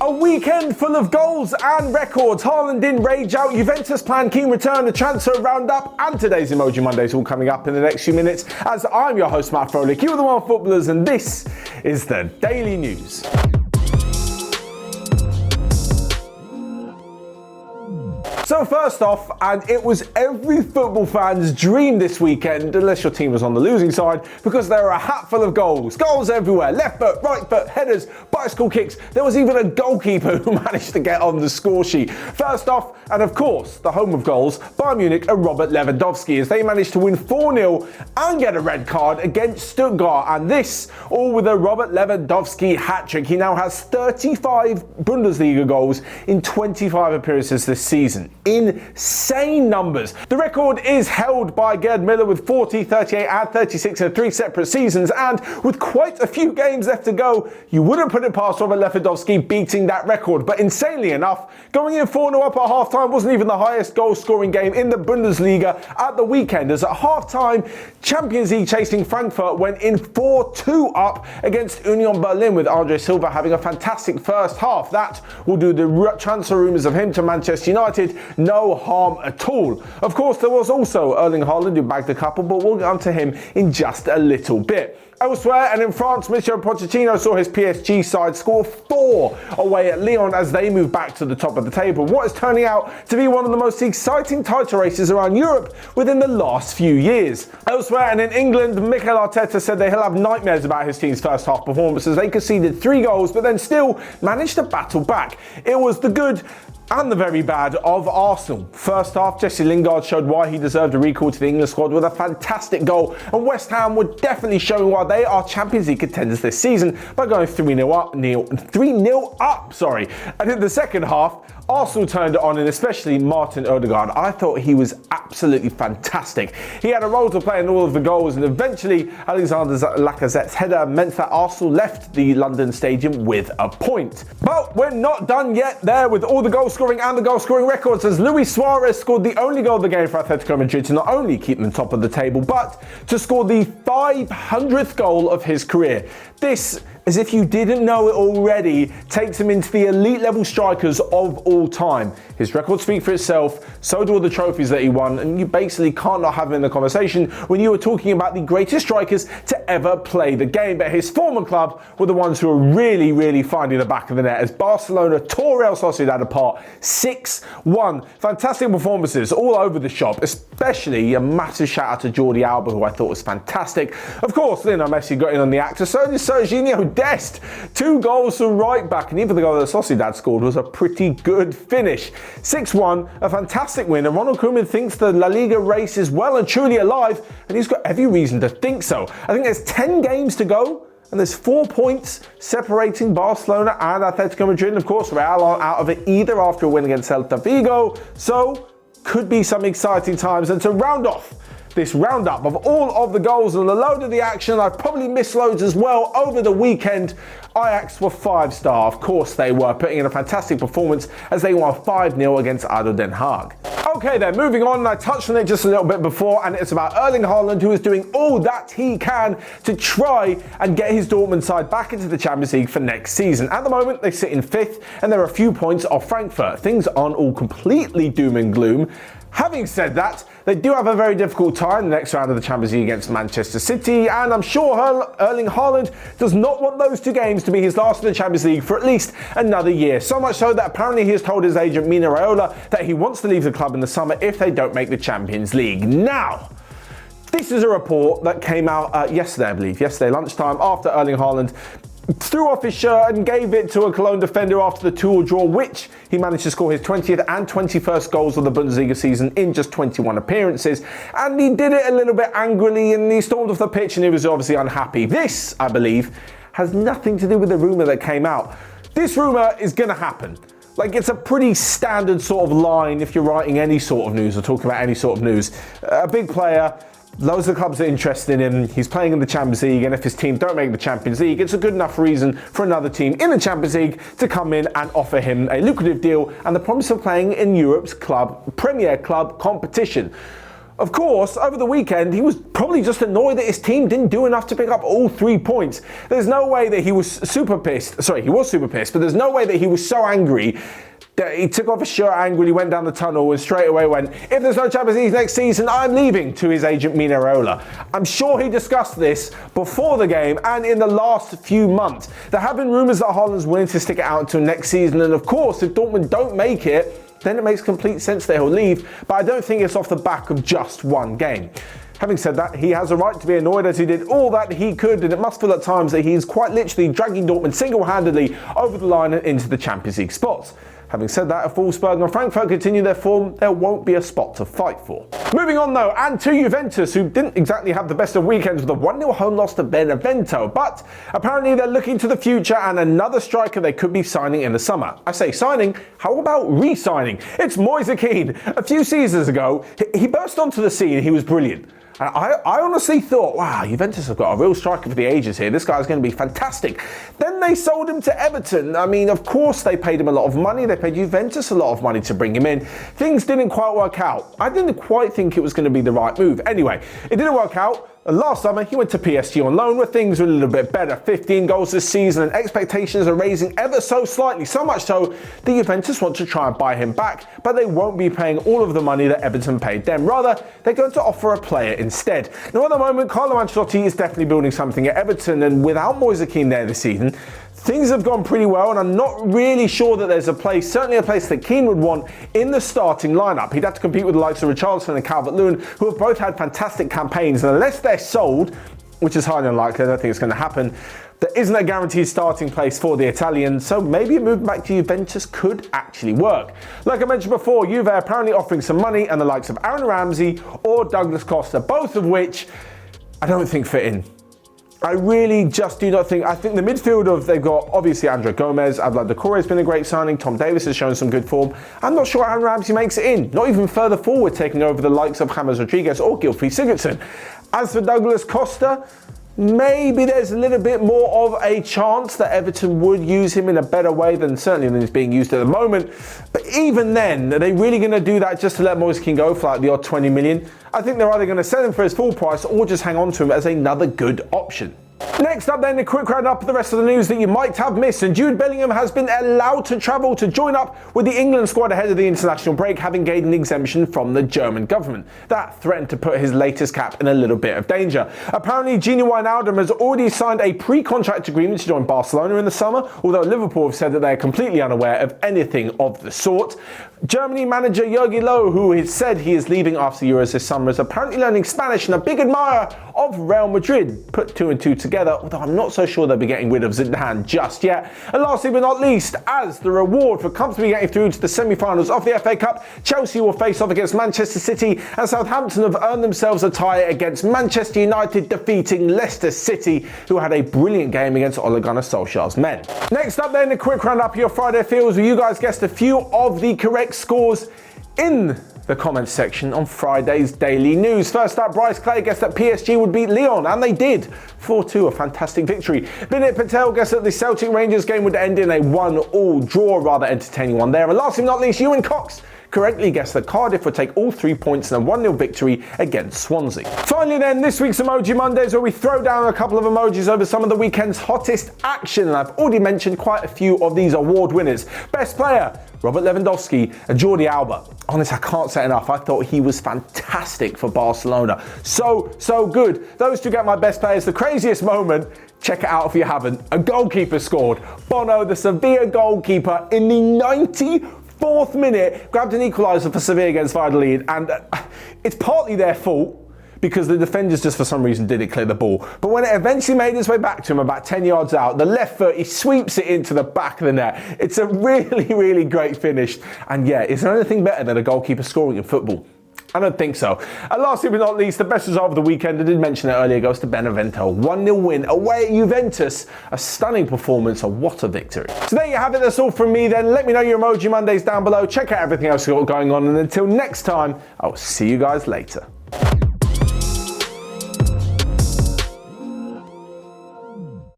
A weekend full of goals and records. Haaland in rage out, Juventus plan Kean return, the transfer roundup, and today's Emoji Mondays all coming up in the next few minutes. As I'm your host Matt Froelich, you are the OneFootballers, and this is the Daily News. So first off, and it was every football fan's dream this weekend, unless your team was on the losing side, because there were a hatful of goals. Goals everywhere, left foot, right foot, headers, bicycle kicks. There was even a goalkeeper who managed to get on the score sheet. First off, and of course, the home of goals, Bayern Munich and Robert Lewandowski, as they managed to win 4-0 and get a red card against Stuttgart. And this, all with a Robert Lewandowski hat-trick. He now has 35 Bundesliga goals in 25 appearances this season. Insane numbers. The record is held by Gerd Müller with 40, 38 and 36 in 3 separate seasons, and with quite a few games left to go, you wouldn't put it past Robert Lewandowski beating that record. But insanely enough, going in 4-0 up at half-time wasn't even the highest goal-scoring game in the Bundesliga at the weekend, as at half-time, Champions League chasing Frankfurt went in 4-2 up against Union Berlin, with Andre Silva having a fantastic first half. That will do the transfer rumours of him to Manchester United no harm at all. Of course, there was also Erling Haaland, who bagged a couple, but we'll get onto him in just a little bit. Elsewhere, and in France, Michel Pochettino saw his PSG side score 4 away at Lyon as they move back to the top of the table. What is turning out to be one of the most exciting title races around Europe within the last few years. Elsewhere, and in England, Mikel Arteta said that he'll have nightmares about his team's first half performance, as they conceded 3 goals, but then still managed to battle back. It was the good and the very bad of Arsenal. First half, Jesse Lingard showed why he deserved a recall to the England squad with a fantastic goal, and West Ham were definitely showing why they are Champions League contenders this season by going 3-0 up. And in the second half, Arsenal turned it on, and especially Martin Odegaard. I thought he was absolutely fantastic. He had a role to play in all of the goals, and eventually Alexander Lacazette's header meant that Arsenal left the London Stadium with a point. But we're not done yet there with all the goal scoring and the goal scoring records, as Luis Suarez scored the only goal of the game for Atletico Madrid to not only keep them top of the table, but to score the 500th goal of his career. This, as if you didn't know it already, takes him into the elite level strikers of all time. His records speak for itself, so do all the trophies that he won, and you basically can't not have him in the conversation when you were talking about the greatest strikers to ever play the game. But his former club were the ones who were really finding the back of the net, as Barcelona tore Real Sociedad apart 6-1. Fantastic performances all over the shop, especially a massive shout out to Jordi Alba, who I thought was fantastic. Of course, Lionel Messi got in on the act, so did Serginho Dest. 2 goals from right back, and even the goal that Sociedad scored was a pretty good finish. 6-1, a fantastic win, and Ronald Koeman thinks the La Liga race is well and truly alive, and he's got every reason to think so. I think there's 10 games to go, and there's 4 points separating Barcelona and Atletico Madrid. And of course, Real aren't out of it either after a win against Celta Vigo, so could be some exciting times. And to round off this roundup of all of the goals and a load of the action, I've probably missed loads as well over the weekend. Ajax were 5-star, of course they were, putting in a fantastic performance as they won 5-0 against ADO Den Haag. Okay then, moving on, I touched on it just a little bit before, and it's about Erling Haaland, who is doing all that he can to try and get his Dortmund side back into the Champions League for next season. At the moment, they sit in 5th, and they're a few points off Frankfurt. Things aren't all completely doom and gloom. Having said that, they do have a very difficult time in the next round of the Champions League against Manchester City, and I'm sure Erling Haaland does not want those 2 games to be his last in the Champions League for at least another year. So much so that apparently he has told his agent Mino Raiola that he wants to leave the club in the summer if they don't make the Champions League. Now, this is a report that came out yesterday lunchtime, after Erling Haaland threw off his shirt and gave it to a Cologne defender after the 2-2 draw, which he managed to score his 20th and 21st goals of the Bundesliga season in just 21 appearances. And he did it a little bit angrily, and he stormed off the pitch, and he was obviously unhappy. This, I believe, has nothing to do with the rumour that came out. This rumour is going to happen. Like, it's a pretty standard sort of line if you're writing any sort of news or talking about any sort of news. A big player, loads of clubs are interested in him, he's playing in the Champions League, and if his team don't make the Champions League, it's a good enough reason for another team in the Champions League to come in and offer him a lucrative deal and the promise of playing in Europe's Premier Club competition. Of course, over the weekend, he was probably just annoyed that his team didn't do enough to pick up all 3 points. There's no way that he was super pissed. Sorry, he was super pissed, but there's no way that he was so angry that he took off his shirt angrily, went down the tunnel, and straight away went, if there's no Champions League next season, I'm leaving, to his agent Mino Raiola. I'm sure he discussed this before the game and in the last few months. There have been rumours that Haaland's willing to stick it out until next season, and of course, if Dortmund don't make it, then it makes complete sense that he'll leave, but I don't think it's off the back of just one game. Having said that, he has a right to be annoyed as he did all that he could, and it must feel at times that he's quite literally dragging Dortmund single-handedly over the line and into the Champions League spots. Having said that, if Wolfsburg and Frankfurt continue their form, there won't be a spot to fight for. Moving on though, and to Juventus, who didn't exactly have the best of weekends with a 1-0 home loss to Benevento, but apparently they're looking to the future and another striker they could be signing in the summer. I say signing, how about re-signing? It's Moise Kean. A few seasons ago, he burst onto the scene, he was brilliant. I honestly thought, wow, Juventus have got a real striker for the ages here. This guy's going to be fantastic. Then they sold him to Everton. I mean, of course, they paid him a lot of money. They paid Juventus a lot of money to bring him in. Things didn't quite work out. I didn't quite think it was going to be the right move. Anyway, it didn't work out. Last summer, he went to PSG on loan where things were a little bit better. 15 goals this season and expectations are raising ever so slightly. So much so that Juventus want to try and buy him back, but they won't be paying all of the money that Everton paid them. Rather, they're going to offer a player instead. Now at the moment, Carlo Ancelotti is definitely building something at Everton, and without Moise Kean there this season, things have gone pretty well, and I'm not really sure that there's a place, certainly a place that Kean would want in the starting lineup. He'd have to compete with the likes of Richarlison and Calvert-Lewin, who have both had fantastic campaigns, and unless they're sold, which is highly unlikely, I don't think it's going to happen, there isn't a guaranteed starting place for the Italian, so maybe a move back to Juventus could actually work. Like I mentioned before, Juve are apparently offering some money, and the likes of Aaron Ramsey or Douglas Costa, both of which I don't think fit in. I really just do not think. I think the midfield they've got obviously Andre Gomez, Abdullah Doucouré has been a great signing, Tom Davis has shown some good form. I'm not sure Aaron Ramsey makes it in, not even further forward, taking over the likes of James Rodriguez or Gylfi Sigurdsson. As for Douglas Costa, maybe there's a little bit more of a chance that Everton would use him in a better way than he's being used at the moment. But even then, are they really going to do that just to let Moise Kean go for like the odd 20 million? I think they're either going to sell him for his full price or just hang on to him as another good option. Next up then, a quick roundup of the rest of the news that you might have missed, and Jude Bellingham has been allowed to travel to join up with the England squad ahead of the international break, having gained an exemption from the German government. That threatened to put his latest cap in a little bit of danger. Apparently, Gini Wijnaldum has already signed a pre-contract agreement to join Barcelona in the summer, although Liverpool have said that they are completely unaware of anything of the sort. Germany manager Jogi Löw, who has said he is leaving after the Euros this summer, is apparently learning Spanish and a big admirer of Real Madrid. Put two and two together, although I'm not so sure they'll be getting rid of Zidane just yet. And lastly but not least, as the reward for comfortably getting through to the semi-finals of the FA Cup, Chelsea will face off against Manchester City, and Southampton have earned themselves a tie against Manchester United, defeating Leicester City, who had a brilliant game against Ole Gunnar Solskjaer's men. Next up then, a quick roundup of your Friday feels, where you guys guessed a few of the correct scores in the comments section on Friday's Daily News. First up, Bryce Clay guessed that PSG would beat Lyon, and they did. 4-2, a fantastic victory. Binit Patel guessed that the Celtic Rangers game would end in a 1-1 draw, rather entertaining one there. And last but not least, Ewan Cox correctly guessed that Cardiff would take all 3 points in a 1-0 victory against Swansea. Finally then, this week's Emoji Mondays, where we throw down a couple of emojis over some of the weekend's hottest action, and I've already mentioned quite a few of these award winners. Best player, Robert Lewandowski and Jordi Alba. Honestly, I can't say enough. I thought he was fantastic for Barcelona. So good. Those two get my best players. The craziest moment, check it out if you haven't, a goalkeeper scored. Bono, the Sevilla goalkeeper, in the 94th minute, grabbed an equaliser for Sevilla against Valladolid, and it's partly their fault, because the defenders just for some reason didn't clear the ball. But when it eventually made its way back to him about 10 yards out, the left foot, he sweeps it into the back of the net. It's a really great finish. And yeah, is there anything better than a goalkeeper scoring in football? I don't think so. And lastly but not least, the best result of the weekend, I did mention it earlier, goes to Benevento. 1-0 win away at Juventus. A stunning performance, and what a victory. So there you have it, that's all from me then. Let me know your Emoji Mondays down below. Check out everything else we've got going on, and until next time, I'll see you guys later.